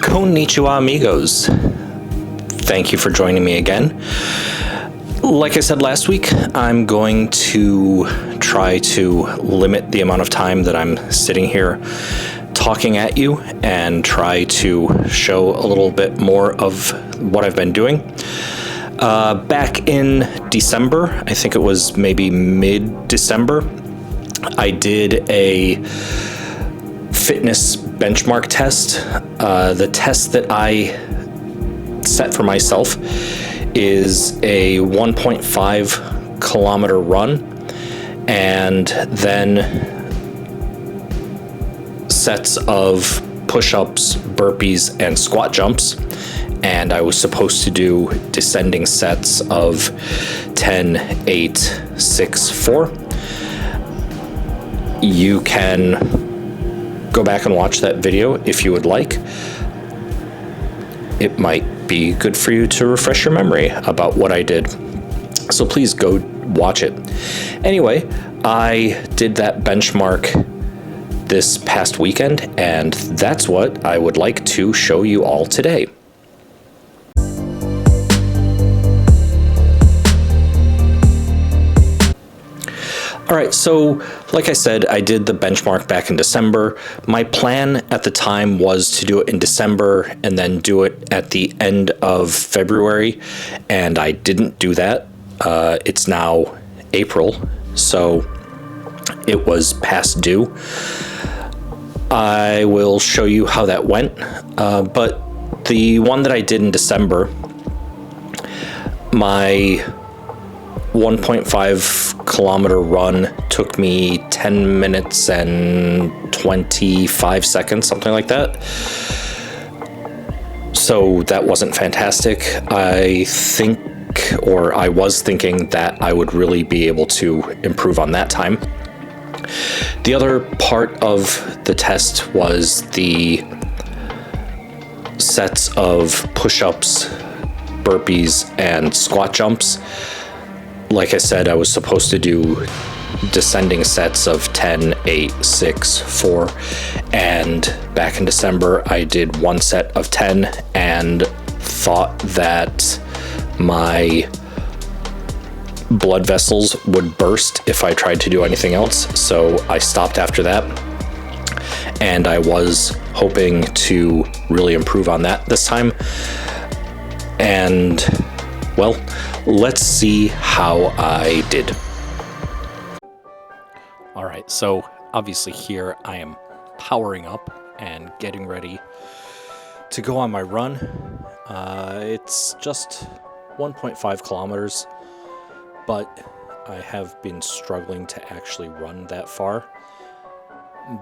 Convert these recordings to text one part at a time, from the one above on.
Konnichiwa, amigos. Thank you for joining me again. Like I said last week, I'm going to try to limit the amount of time that I'm sitting here talking at you and try to show a little bit more of what I've been doing. Back in December, I think it was maybe mid-December, I did a fitness benchmark test. The test that I set for myself is a 1.5 kilometer run and then sets of push-ups, burpees, and squat jumps. And I was supposed to do descending sets of 10, 8, 6, 4. You can go back and watch that video if you would like. It might be good for you to refresh your memory about what I did. So please go watch it. Anyway, I did that benchmark this past weekend, and that's what I would like to show you all today. All right, so like I said, I did the benchmark back in December. My plan at the time was to do it in December and then do it at the end of February, and I didn't do that. It's now April, so it was past due. I will show you how that went, but the one that I did in December, my 1.5 kilometer run took me 10 minutes and 25 seconds, something like that. So that wasn't fantastic. I was thinking that I would really be able to improve on that time. The other part of the test was the sets of push-ups, burpees, and squat jumps. Like I said, I was supposed to do descending sets of 10, 8, 6, 4, and back in December I did one set of 10 and thought that my blood vessels would burst if I tried to do anything else, so I stopped after that, and I was hoping to really improve on that this time. And well, let's see how I did. All right, so obviously here I am powering up and getting ready to go on my run. It's just 1.5 kilometers, but I have been struggling to actually run that far.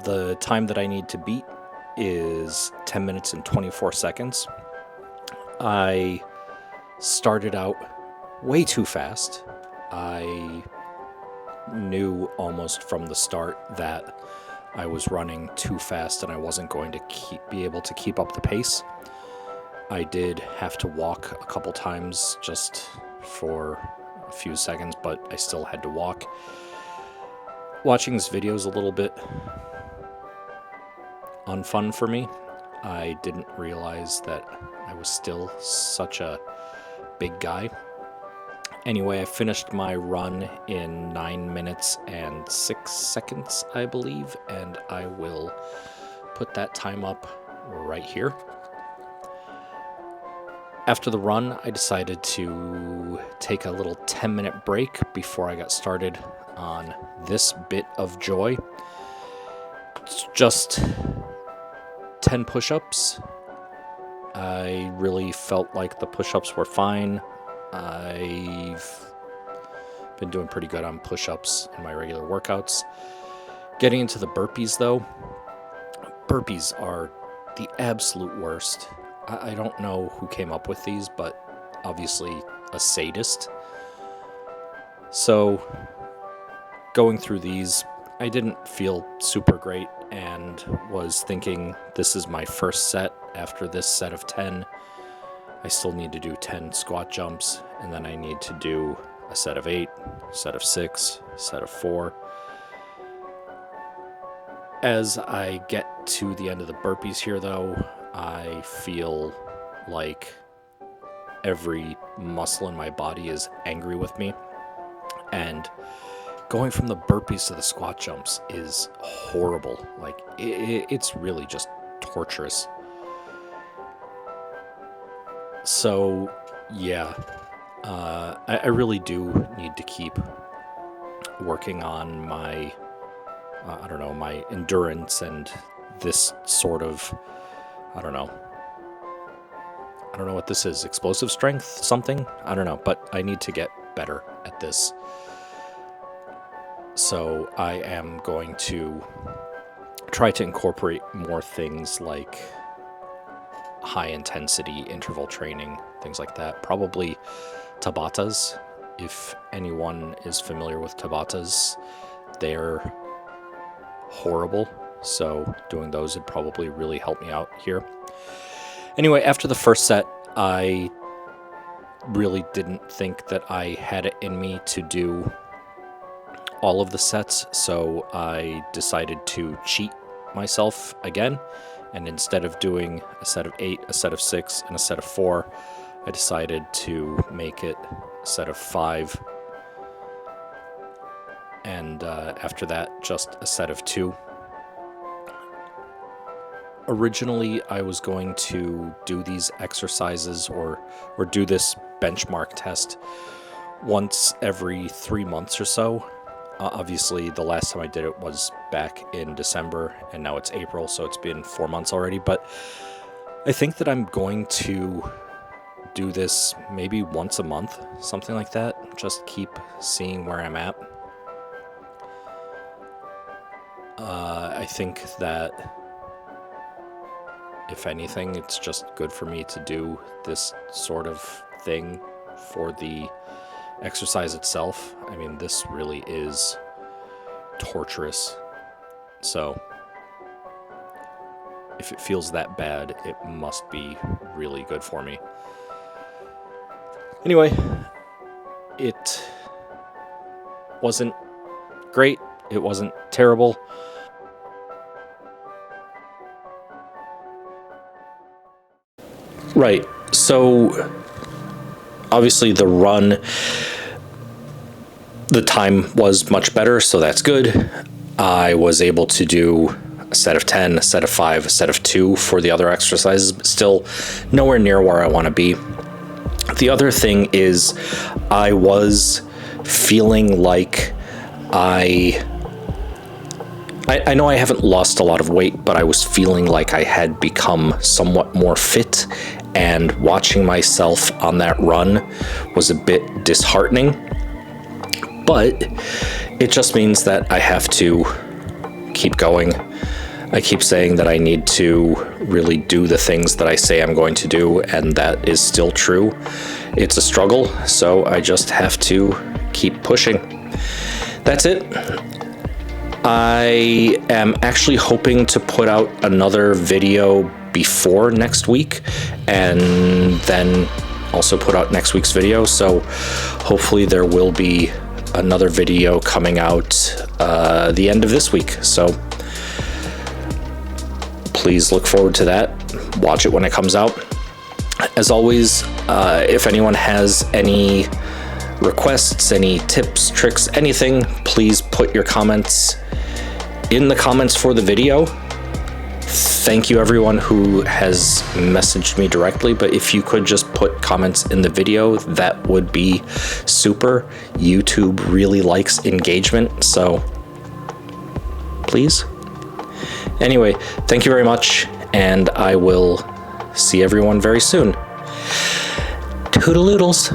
The time that I need to beat is 10 minutes and 24 seconds. I started out way too fast. I knew almost from the start that I was running too fast and I wasn't going to be able to keep up the pace. I did have to walk a couple times just for a few seconds, but I still had to walk. Watching this video is a little bit unfun for me. I didn't realize that I was still such a big guy. Anyway, I finished my run in 9 minutes and 6 seconds, I believe, and I will put that time up right here. After the run, I decided to take a little 10-minute break before I got started on this bit of joy. It's just 10 push-ups. I really felt like the push-ups were fine. I've been doing pretty good on push-ups in my regular workouts. Getting into the burpees, though, burpees are the absolute worst. I don't know who came up with these, but obviously a sadist. So going through these, I didn't feel super great and was thinking this is my first set. After this set of 10, I still need to do 10 squat jumps, and then I need to do a set of 8, a set of 6, a set of 4. As I get to the end of the burpees here, though, I feel like every muscle in my body is angry with me. And going from the burpees to the squat jumps is horrible. Like, it's really just torturous. So, yeah, I really do need to keep working on my, I don't know, my endurance and this sort of, I don't know what this is, explosive strength, something? I don't know, but I need to get better at this. So I am going to try to incorporate more things like high intensity interval training, things like that. Probably Tabatas. If anyone is familiar with Tabatas, they're horrible. So doing those would probably really help me out here. Anyway, after the first set, I really didn't think that I had it in me to do all of the sets, so I decided to cheat myself again, and instead of doing a set of 8, a set of 6, and a set of 4, I decided to make it a set of 5, and after that, just a set of 2. Originally, I was going to do these exercises or do this benchmark test once every 3 months or so. Obviously, the last time I did it was back in December, and now it's April, so it's been 4 months already. But I think that I'm going to do this maybe once a month, something like that. Just keep seeing where I'm at. I think that, if anything, it's just good for me to do this sort of thing for the exercise itself. I mean, this really is torturous. So if it feels that bad, it must be really good for me. Anyway, it wasn't great. It wasn't terrible. Right. So obviously the run, the time was much better, so that's good. I was able to do a set of 10, a set of 5, a set of 2 for the other exercises, but still nowhere near where I want to be. The other thing is I was feeling like I know I haven't lost a lot of weight, but I was feeling like I had become somewhat more fit, and watching myself on that run was a bit disheartening. But it just means that I have to keep going. I keep saying that I need to really do the things that I say I'm going to do, and that is still true. It's a struggle, so I just have to keep pushing. That's it. I am actually hoping to put out another video before next week, and then also put out next week's video. So hopefully there will be another video coming out the end of this week. So please look forward to that. Watch it when it comes out. As always, if anyone has any requests, any tips, tricks, anything, please put your comments in the comments for the video. Thank you everyone who has messaged me directly, but if you could just put comments in the video, that would be super. YouTube really likes engagement, so please. Anyway, thank you very much, and I will see everyone very soon. Toodaloodles.